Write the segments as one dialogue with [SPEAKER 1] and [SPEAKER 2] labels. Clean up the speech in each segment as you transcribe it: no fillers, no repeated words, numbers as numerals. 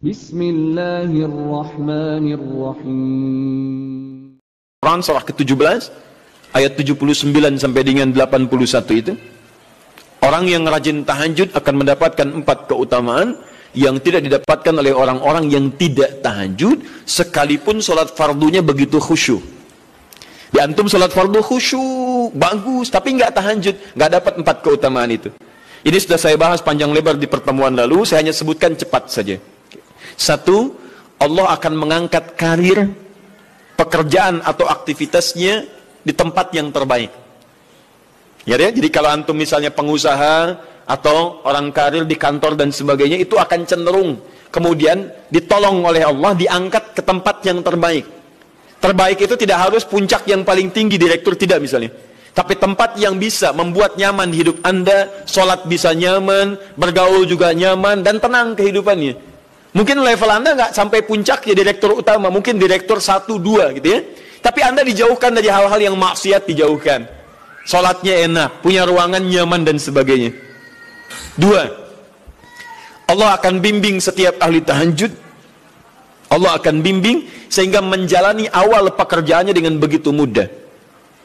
[SPEAKER 1] Bismillahirrahmanirrahim.
[SPEAKER 2] Quran surah ke-17 ayat 79 sampai dengan 81 itu, orang yang rajin tahajud akan mendapatkan 4 keutamaan yang tidak didapatkan oleh orang-orang yang tidak tahajud sekalipun sholat fardunya begitu khusyuk. Di antum sholat fardu khusyuk bagus tapi nggak tahajud, nggak dapat 4 keutamaan itu. Ini sudah saya bahas panjang lebar di pertemuan lalu, saya hanya sebutkan cepat saja. 1, Allah akan mengangkat karir, pekerjaan atau aktivitasnya di tempat yang terbaik. Ya, jadi kalau antum misalnya pengusaha atau orang karir di kantor dan sebagainya, itu akan cenderung kemudian ditolong oleh Allah, diangkat ke tempat yang terbaik. Terbaik itu tidak harus puncak yang paling tinggi, direktur, tidak misalnya. Tapi tempat yang bisa membuat nyaman hidup Anda, sholat bisa nyaman, bergaul juga nyaman, dan tenang kehidupannya. Mungkin level Anda nggak sampai puncak ya direktur utama, mungkin direktur 1, 2 gitu ya. Tapi Anda dijauhkan dari hal-hal yang maksiat, dijauhkan. Sholatnya enak, punya ruangan nyaman dan sebagainya. 2, Allah akan bimbing setiap ahli tahajud. Allah akan bimbing sehingga menjalani awal pekerjaannya dengan begitu mudah.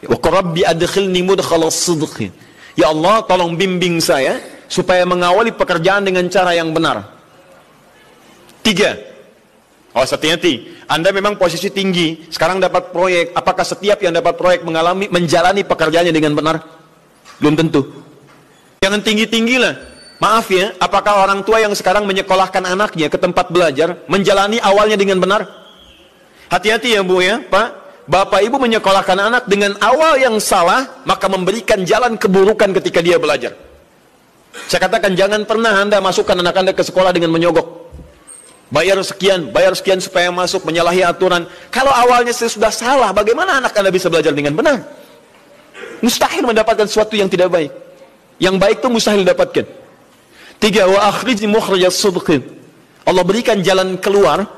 [SPEAKER 2] Wa rabbi adkhilni mudkhalas sidq. Ya Allah, tolong bimbing saya supaya mengawali pekerjaan dengan cara yang benar. 3, hati-hati. Anda memang posisi tinggi, sekarang dapat proyek. Apakah setiap yang dapat proyek menjalani pekerjaannya dengan benar? Belum tentu. Jangan tinggi-tinggilah. Maaf ya, apakah orang tua yang sekarang menyekolahkan anaknya ke tempat belajar menjalani awalnya dengan benar? Hati-hati ya Bu ya, Pak. Bapak Ibu menyekolahkan anak dengan awal yang salah, maka memberikan jalan keburukan ketika dia belajar. Saya katakan jangan pernah Anda masukkan anak Anda ke sekolah dengan menyogok. Bayar sekian supaya masuk, menyalahi aturan. Kalau awalnya sudah salah, bagaimana anak Anda bisa belajar dengan benar? Mustahil mendapatkan sesuatu yang tidak baik. Yang baik itu mustahil dapatkan. 3, wa akhrij mukhrijas sidqin. Allah berikan jalan keluar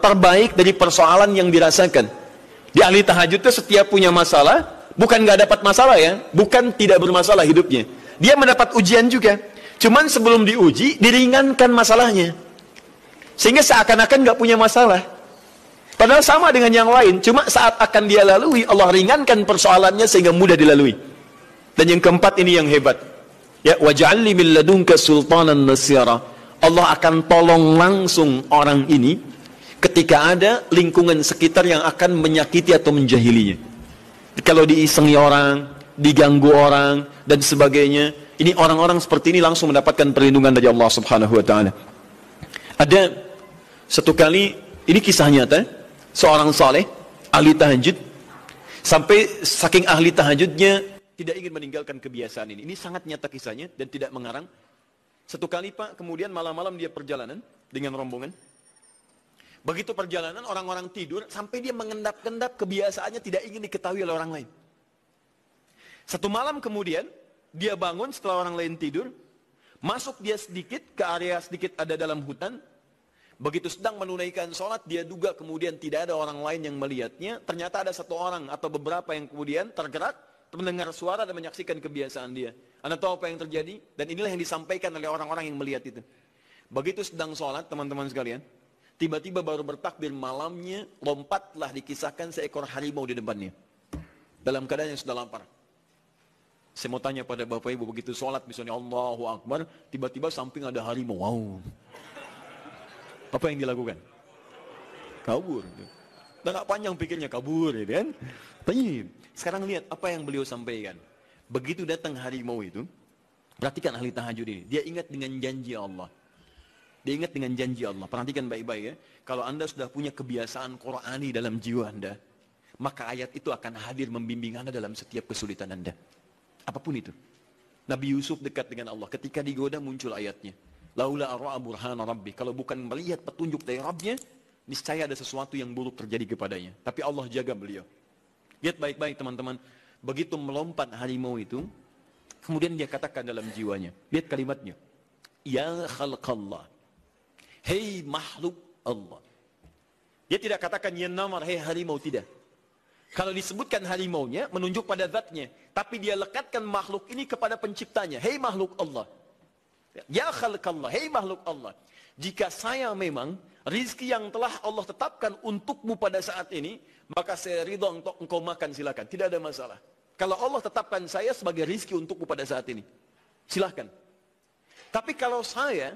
[SPEAKER 2] terbaik dari persoalan yang dirasakan. Di ahli tahajud itu setiap punya masalah, bukan nggak dapat masalah ya, bukan tidak bermasalah hidupnya. Dia mendapat ujian juga. Cuman sebelum diuji, diringankan masalahnya. Sehingga seakan-akan nggak punya masalah. Padahal sama dengan yang lain. Cuma saat akan dia lalui, Allah ringankan persoalannya sehingga mudah dilalui. Dan yang keempat ini yang hebat. Ya, waj'alni min ladunka sultanan nasyira. Allah akan tolong langsung orang ini ketika ada lingkungan sekitar yang akan menyakiti atau menjahilinya. Kalau diisengi orang, diganggu orang, dan sebagainya, ini orang-orang seperti ini langsung mendapatkan perlindungan dari Allah Subhanahu wa Ta'ala. Ada satu kali, ini kisah nyata, seorang saleh, ahli tahajud, sampai saking ahli tahajudnya tidak ingin meninggalkan kebiasaan ini. Ini sangat nyata kisahnya dan tidak mengarang. Satu kali Pak, kemudian malam-malam dia perjalanan dengan rombongan. Begitu perjalanan, orang-orang tidur, sampai dia mengendap-endap kebiasaannya tidak ingin diketahui oleh orang lain. Satu malam kemudian, dia bangun setelah orang lain tidur, masuk dia sedikit ke area sedikit ada dalam hutan. Begitu sedang menunaikan sholat, dia duga kemudian tidak ada orang lain yang melihatnya. Ternyata ada satu orang atau beberapa yang kemudian tergerak, mendengar suara dan menyaksikan kebiasaan dia. Anda tahu apa yang terjadi? Dan inilah yang disampaikan oleh orang-orang yang melihat itu. Begitu sedang sholat, teman-teman sekalian, tiba-tiba baru bertakbir malamnya, lompatlah dikisahkan seekor harimau di depannya. Dalam keadaan yang sudah lapar. Saya mau tanya pada Bapak Ibu, begitu sholat misalnya Allahu Akbar, tiba-tiba samping ada harimau. Wow. Apa yang dilakukan? Kabur. Dan gak panjang pikirnya, kabur ya kan? Tapi sekarang lihat apa yang beliau sampaikan. Begitu datang harimau itu, perhatikan ahli tahajud ini. Dia ingat dengan janji Allah. Dia ingat dengan janji Allah. Perhatikan baik-baik ya. Kalau Anda sudah punya kebiasaan Qur'ani dalam jiwa Anda, maka ayat itu akan hadir membimbing Anda dalam setiap kesulitan Anda. Apapun itu. Nabi Yusuf dekat dengan Allah. Ketika digoda muncul ayatnya. Laula arra'a burhana rabbi. Kalau bukan melihat petunjuk dari Rabbnya, niscaya ada sesuatu yang buruk terjadi kepadanya. Tapi Allah jaga beliau. Lihat baik-baik teman-teman. Begitu melompat harimau itu, kemudian dia katakan dalam jiwanya. Lihat kalimatnya. Ya khalqallah. Hei makhluk Allah. Dia tidak katakan ya namar, hei harimau, tidak. Kalau disebutkan harimaunya, menunjuk pada zatnya. Tapi dia lekatkan makhluk ini kepada penciptanya. Hei makhluk Allah. Ya khalqallah, hei makhluk Allah. Jika saya memang rizki yang telah Allah tetapkan untukmu pada saat ini, maka saya ridho untuk engkau makan, silakan. Tidak ada masalah. Kalau Allah tetapkan saya sebagai rizki untukmu pada saat ini, silahkan. Tapi kalau saya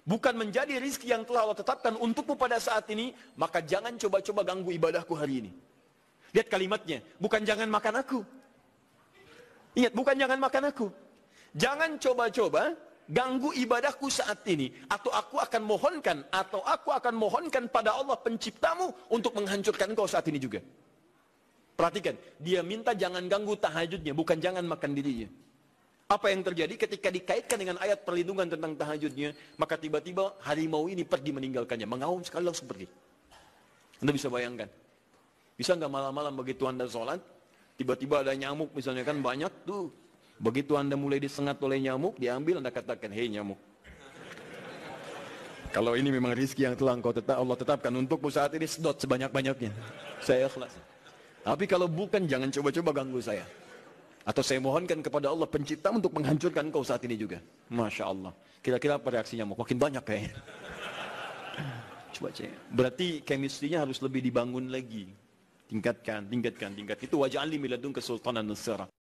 [SPEAKER 2] bukan menjadi rizki yang telah Allah tetapkan untukmu pada saat ini, maka jangan coba-coba ganggu ibadahku hari ini. Lihat kalimatnya, bukan jangan makan aku. Ingat, bukan jangan makan aku. Jangan coba-coba ganggu ibadahku saat ini, atau aku akan mohonkan pada Allah penciptamu untuk menghancurkan engkau saat ini juga. Perhatikan, dia minta jangan ganggu tahajudnya, bukan jangan makan dirinya. Apa yang terjadi ketika dikaitkan dengan ayat perlindungan tentang tahajudnya, maka tiba-tiba harimau ini pergi meninggalkannya, mengaum sekali langsung pergi. Anda bisa bayangkan, bisa nggak malam-malam begitu Anda sholat, tiba-tiba ada nyamuk misalnya, kan banyak tuh. Begitu Anda mulai disengat oleh nyamuk, diambil, Anda katakan, hei nyamuk, kalau ini memang rizki yang telah Allah tetapkan untukmu saat ini, sedot sebanyak-banyaknya, saya ikhlas. Tapi kalau bukan, jangan coba-coba ganggu saya. Atau saya mohonkan kepada Allah pencipta untuk menghancurkan kau saat ini juga. Masya Allah. Kira-kira apa reaksi nyamuk? Makin banyak kayaknya. Coba cek. Berarti chemistry-nya harus lebih dibangun lagi. Tingkatkan. Itu waj'alni min ladunka sultanan nasira.